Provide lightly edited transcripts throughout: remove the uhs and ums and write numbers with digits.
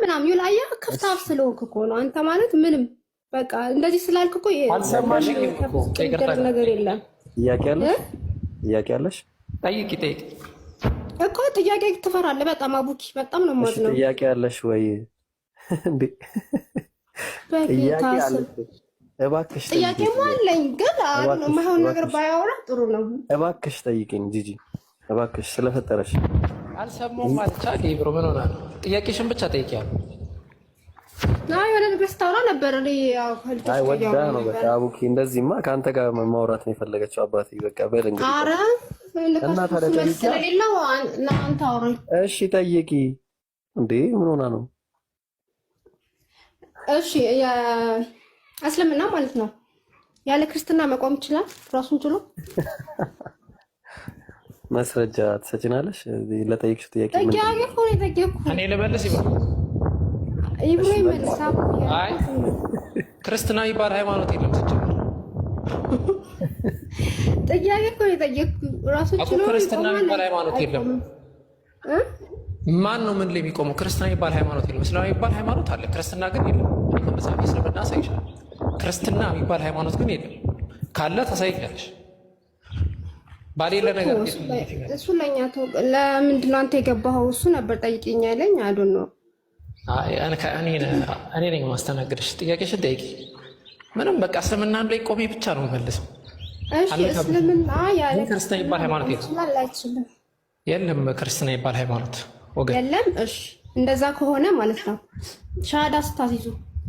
ምናምን ይላያ ከፍታፍ ስለሆንክ እኮ ነው አንተ ማለት ምንም በቃ እንደዚህ ስላልክ እኮ አልሰማሽኝም እኮ ነገር የለም። ጥያቄ አለሽ? ጠይቂ እኮ ጥያቄ ትፈራለህ በጣም አቡኪ፣ በጣም ነው ማለት ነው። ጥያቄ አለሽ ወይ እንዴ? ጥያቄ አለሽ? እባክሽ ጥያቄማ አለኝ፣ ግን የማይሆን ነገር ባያወራ ጥሩ ነው። እባክሽ ጠይቂኝ ጂጂ፣ እባክሽ ስለፈጠረሽ። አልሰማሁም ማለት ብሮ ምን ሆና ነው? ጥያቄሽን ብቻ ጠይቂያለሁ። አይ ወደ ነገር ስታወራ ነበር። አይ ወዳ ነው በቃ አቡኪ፣ እንደዚህማ ከአንተ ጋር ማውራት ነው የፈለገችው። አባቴ በቃ በል እንግዲህ። ኧረ እና ታዲያ ስለሌለው እናንተ አውሪ። እሺ ጠይቂ። እንዴ ምን ሆና ነው? እሺ እስልምና ማለት ነው ያለ ክርስትና መቆም ይችላል ራሱን ችሎ? ማስረጃ ትሰጪናለሽ? ለጠይቅሽ ጥያቄ ምን እኔ ልመልስ ይብሮ ይመልሳል። አይ ክርስትና የሚባል ሃይማኖት የለም ሲጀምር። ጥያቄ እኮ ነው የጠየኩት። ራሱን ችሎ ክርስትና የሚባል ሃይማኖት የለም። ማን ነው ምን ላይ የሚቆመው? ክርስትና የሚባል ሃይማኖት የለም። እስላም የሚባል ሃይማኖት አለ፣ ክርስትና ግን የለም። ከመጽሐፍ እስልምና ሳይሻል ክርስትና የሚባል ሃይማኖት ግን የለም። ካለ ታሳይኛለሽ። ባሌለ ነገር እሱ ለኛ ለምንድን ነው አንተ የገባኸው? እሱ ነበር ጠይቂኝ ያለኝ። አይዶን ነው እኔ ነኝ ማስተናገድሽ። ጥያቄሽን ጠይቂ። ምንም በቃ እስልምና ላይ ቆሜ ብቻ ነው መልሰው። እሺ እስልምና ያለ ክርስትና የሚባል ሃይማኖት የለም። ክርስትና የሚባል ሃይማኖት ወገን የለም። እሺ እንደዛ ከሆነ ማለት ነው ሻሃዳ ስታሲዙ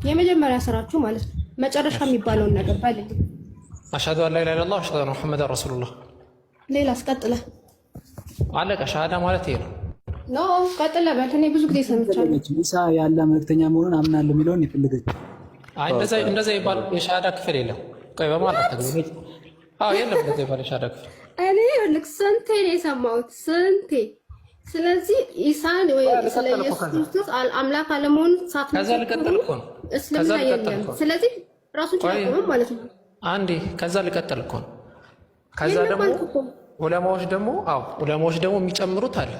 የመጀመሪያ ስራችሁ ማለት ነው መጨረሻ የሚባለውን ነገር ባልልኝ አሽሀዱ አን ላ ኢላሀ ኢለላህ ወአሽሀዱ አነ ሙሐመደን ረሱሉላህ። ሌላስ ቀጥለ አለቀ። ሻሃዳ ማለት ይሄ ነው። ኖ ቀጥለ በል። እኔ ብዙ ጊዜ ሰምቻለሁ ኢሳ ያለ መልእክተኛ መሆኑን አምናለሁ የሚለውን የፈለገች። አይ እንደዛ ይባል የሻሃዳ ክፍል የለም። ቆይ በማለት ተገኘ። አዎ የለም እንደዛ ይባል የሻሃዳ ክፍል። እኔ ልክ ስንቴ ነው የሰማሁት ስንቴ። ስለዚህ ኢሳን ወይ ስለ ኢየሱስ ክርስቶስ አምላክ አለመሆኑን ሳትነግሩ ከዛ ልቀጥል እኮ ነው። እስልምና የለም። ስለዚህ ራሱን ችሎ ማለት ነው። አንዴ ከዛ ልቀጥል እኮ ነው። ከዛ ደግሞ ዑለማዎች ደግሞ የሚጨምሩት አለ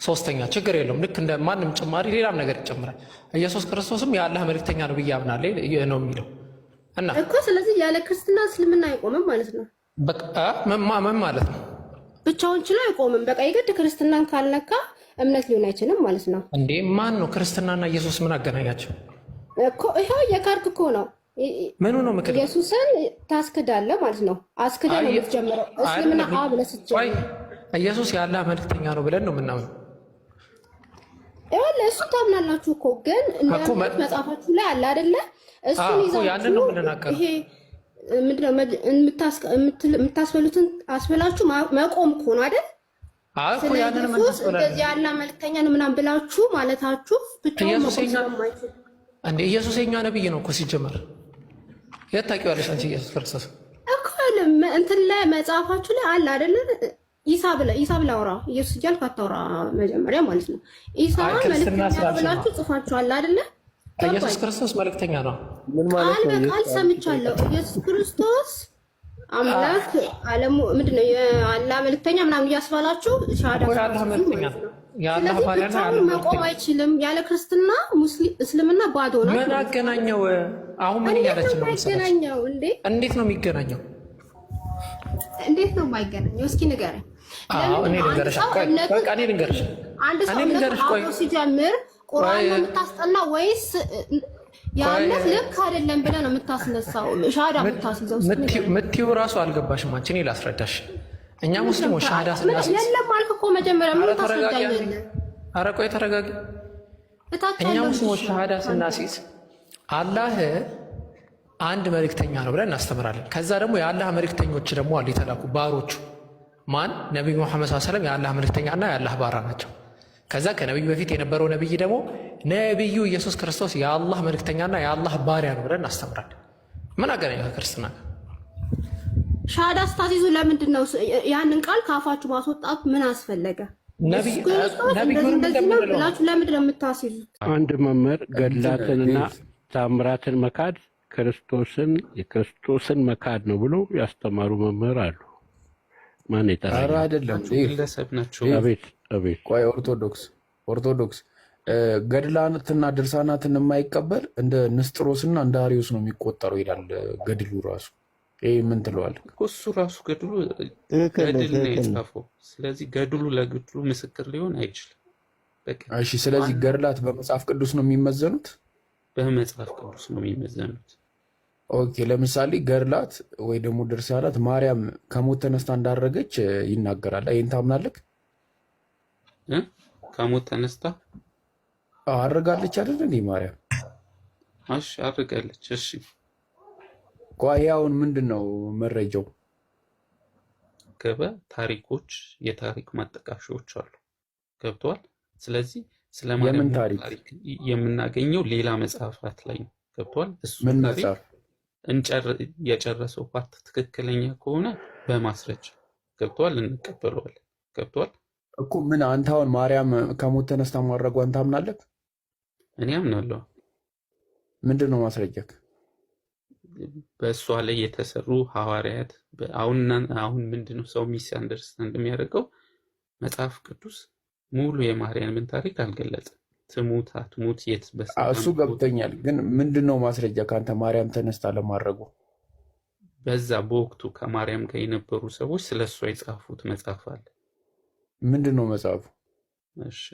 ሶስተኛ። ችግር የለውም። ልክ እንደ ማንም ጭማሪ ሌላም ነገር ይጨምራል። ኢየሱስ ክርስቶስም የአላህ መልእክተኛ ነው ብዬ አምናለሁ ነው የሚለው እና እኮ ስለዚህ ያለ ክርስትና እስልምና አይቆምም ማለት ነው። በቃ ምን ማለት ነው? ብቻውን ችሎ አይቆምም። በቃ የግድ ክርስትናን ካልነካ እምነት ሊሆን አይችልም ማለት ነው። እንዴ ማን ነው ክርስትናና ኢየሱስ ምን አገናኛቸው እኮ? ይሄው የካርክ እኮ ነው። ምኑ ነው ምክር? ኢየሱስን ታስክዳለህ ማለት ነው። አስክዳ ነው የምትጀምረው እስልምና ብለህ ስትጀምር ኢየሱስ የአላህ መልእክተኛ ነው ብለን ነው የምናምነው። ይኸውልህ እሱ ታምናላችሁ እኮ ግን መጽሐፋችሁ ላይ አለ አይደለ? እሱን ይዛችሁ ነው የምንናገረው። ይሄ ምንድነው የምታስበሉትን አስበላችሁ መቆም እኮ ነው አይደል? አዎ ያንን እንደዚህ ያለ መልእክተኛ ነው ምናምን ብላችሁ ማለታችሁ ብቻውን መቆም አይችልም። እንዴ ኢየሱስ የኛ ነብይ ነው እኮ ሲጀመር። የት ታውቂዋለሽ አንቺ ኢየሱስ ክርስቶስ እኮ እንትን ላይ መጽሐፋችሁ ላይ አለ አይደለ? ኢሳ ብለህ አውራ። ኢየሱስ እያልክ አታውራ መጀመሪያ ማለት ነው። ኢሳ መልእክተኛ ብላችሁ ጽፋችኋል አይደለ? ኢየሱስ ክርስቶስ መልእክተኛ ነው። ቃል ሰምቻለሁ። ኢየሱስ ክርስቶስ አምላክ አለሙ ምንድነው የአላህ መልእክተኛ ምናምን እያስባላችሁ ሻሃዳ ያላህ መልእክተኛ ያላህ ባሪያና ያላህ መቆም አይችልም። ያለ ክርስትና እስልምና ባዶ ነው። ምን አገናኘው? አሁን ምን እያለች ነው? የሚገናኘው እንዴት ነው የሚገናኘው? እንዴት ነው የማይገናኘው? እስኪ ንገረኝ። እኔ ልንገርሽ። በቃ እኔ ልንገርሽ። አንድ ሰው እምነት ሲጀምር ቁርአን ነው የምታስጠና ወይስ ያለት ልክ አይደለም ብለህ ነው የምታስነሳው? ሻሃዳ የምታስይዘው ምትይው እራሱ አልገባሽም አንቺ። እኔ ላስረዳሽ። እኛ ሙስሊሞች ሻሃዳ ስናስይዝ የለም አልክ እኮ መጀመሪያ ምን ታስረዳኛለህ? ኧረ ቆይ ተረጋጊ። እኛ ሙስሊሞች ሻሃዳ ስናስይዝ አላህ አንድ መልእክተኛ ነው ብለን እናስተምራለን። ከዛ ደግሞ የአላህ መልእክተኞች ደግሞ አሉ የተላኩ ባሮቹ። ማን? ነቢዩ መሐመድ ሰለላሁ ዐለይሂ ወሰለም የአላህ መልእክተኛና የአላህ ባራ ናቸው። ከዛ ከነቢዩ በፊት የነበረው ነቢይ ደግሞ ነቢዩ ኢየሱስ ክርስቶስ የአላህ መልእክተኛና የአላህ ባሪያ ነው ብለን እናስተምራለን። ምን አገናኘው ከክርስትና ጋር? ሻሃዳ ስታሲዙ ለምንድን ነው ያንን ቃል ከአፋችሁ ማስወጣት ምን አስፈለገ? ብላችሁ ለምንድን ነው የምታሲዙት? አንድ መምህር ገድላትንና ታምራትን መካድ የክርስቶስን መካድ ነው ብሎ ያስተማሩ መምህር አሉ። ማን ይጠራል? አይደለም ግለሰብ ናቸው። አቤት ቆይ ኦርቶዶክስ ገድላትና ድርሳናትን የማይቀበል እንደ ንስጥሮስና እንደ አሪዮስ ነው የሚቆጠረው ይላል ገድሉ ራሱ። ይህ ምን ትለዋለህ? እሱ ራሱ ገድሉ ገድል ነው የጻፈው። ስለዚህ ገድሉ ለገድሉ ምስክር ሊሆን አይችልም። እሺ፣ ስለዚህ ገድላት በመጽሐፍ ቅዱስ ነው የሚመዘኑት? በመጽሐፍ ቅዱስ ነው የሚመዘኑት። ኦኬ፣ ለምሳሌ ገድላት ወይ ደግሞ ድርሳናት ማርያም ከሞት ተነስታ እንዳረገች ይናገራል። ይህን ታምናለህ? ከሞት ተነስታ አድርጋለች አይደል እንዴ ማርያም? እሺ አድርጋለች። እሺ ቋያውን ምንድን ነው መረጃው? ታሪኮች፣ የታሪክ ማጠቃሻዎች አሉ። ገብቷል። ስለዚህ ስለማርያም ታሪክ የምናገኘው ሌላ መጽሐፋት ላይ ነው። ገብቷል። እሱ የጨረሰው ፓርት ትክክለኛ ከሆነ በማስረጃ ገብቷል እንቀበለዋለን። ገብቷል እኮ ምን አንተ አሁን ማርያም ከሞት ተነስታ ማድረጓን ታምናለህ? እኔ አምናለሁ። ምንድን ነው ማስረጃክ? በእሷ ላይ የተሰሩ ሐዋርያት አሁን ምንድነው ሰው ሚስ አንደርስታንድ የሚያደርገው መጽሐፍ ቅዱስ ሙሉ የማርያምን ታሪክ አልገለጸም። ትሙት አትሙት የት እሱ ገብቶኛል፣ ግን ምንድነው ማስረጃ ከአንተ ማርያም ተነስታ ለማድረጉ? በዛ በወቅቱ ከማርያም ጋር የነበሩ ሰዎች ስለሷ የጻፉት መጽሐፍ አለ። ምንድነው መጽሐፉ?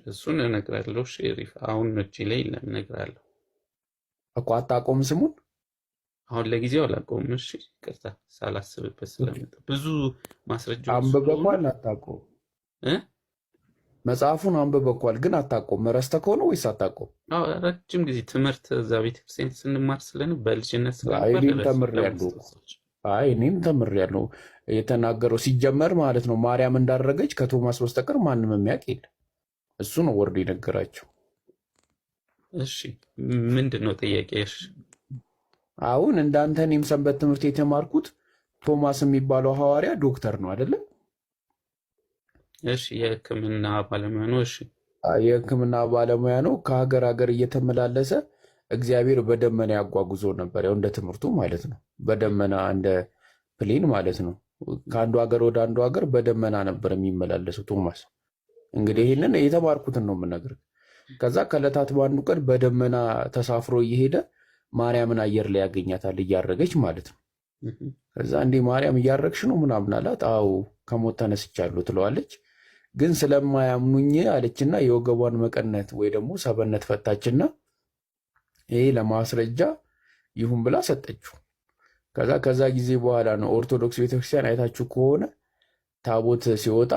እሱን እነግራለሁ። ሼሪፍ አሁን እጄ ላይ እነግራለሁ እኮ። አታውቀውም ስሙን? አሁን ለጊዜው አላውቀውም። እሺ ይቅርታ፣ ሳላስብበት ስለመጣ ብዙ ማስረጃዎች አንብበኳል። አታውቀውም? መጽሐፉን አንብበኳል ግን አታውቀውም። ረስተህ ከሆነ ወይስ አታውቀውም? ረጅም ጊዜ ትምህርት እዛ ቤተክርስቲያን ስንማር ስለነበር በልጅነት እኔም ተምሬያለሁ። የተናገረው ሲጀመር ማለት ነው ማርያም እንዳደረገች ከቶማስ በስተቀር ማንም የሚያውቅ የለም። እሱ ነው ወርዶ የነገራቸው። እሺ ምንድን ነው ጥያቄሽ? አሁን እንዳንተ እኔም ሰንበት ትምህርት የተማርኩት ቶማስ የሚባለው ሐዋርያ ዶክተር ነው አይደለም? እሺ የሕክምና ባለሙያ ነው። እሺ የሕክምና ባለሙያ ነው። ከሀገር ሀገር እየተመላለሰ እግዚአብሔር በደመና ያጓጉዞ ነበር። ያው እንደ ትምህርቱ ማለት ነው። በደመና እንደ ፕሌን ማለት ነው። ከአንዱ ሀገር ወደ አንዱ ሀገር በደመና ነበር የሚመላለሰው ቶማስ። እንግዲህ ይህንን የተማርኩትን ነው የምነግርህ። ከዛ ከዕለታት በአንዱ ቀን በደመና ተሳፍሮ እየሄደ ማርያምን አየር ላይ ያገኛታል፣ እያረገች ማለት ነው። ከዛ እንዲህ ማርያም እያረግሽ ነው ምናምን አላት። አዎ ከሞት ተነስቻለሁ ትለዋለች። ግን ስለማያምኑኝ አለችና የወገቧን መቀነት ወይ ደግሞ ሰበነት ፈታችና ይሄ ለማስረጃ ይሁን ብላ ሰጠችው። ከዛ ጊዜ በኋላ ነው ኦርቶዶክስ ቤተክርስቲያን አይታችሁ ከሆነ ታቦት ሲወጣ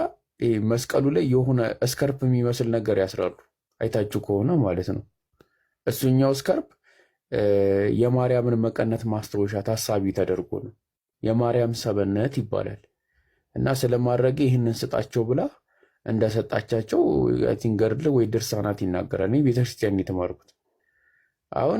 መስቀሉ ላይ የሆነ እስከርፕ የሚመስል ነገር ያስራሉ። አይታችሁ ከሆነ ማለት ነው። እሱኛው እስከርፕ የማርያምን መቀነት ማስታወሻ ታሳቢ ተደርጎ ነው። የማርያም ሰበነት ይባላል። እና ስለማድረግ ይህንን ስጣቸው ብላ እንደሰጣቻቸው ገድል ወይ ድርሳናት ይናገራል። ቤተክርስቲያን የተማርኩት አሁን